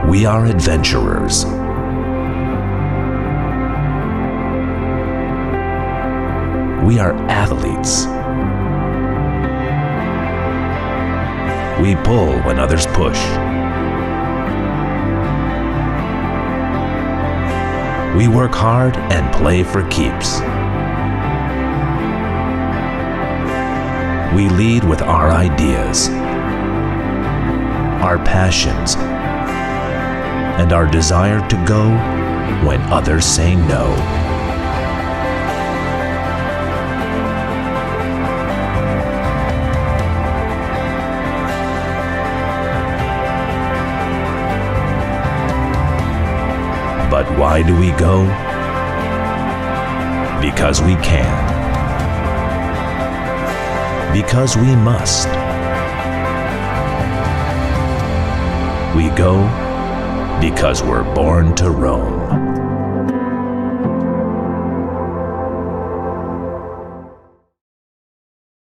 We are adventurers. We are athletes. We pull when others push. We work hard and play for keeps. We lead with our ideas, our passions, and our desire to go when others say no. But why do we go? Because we can. Because we must. We go because we're born to roam.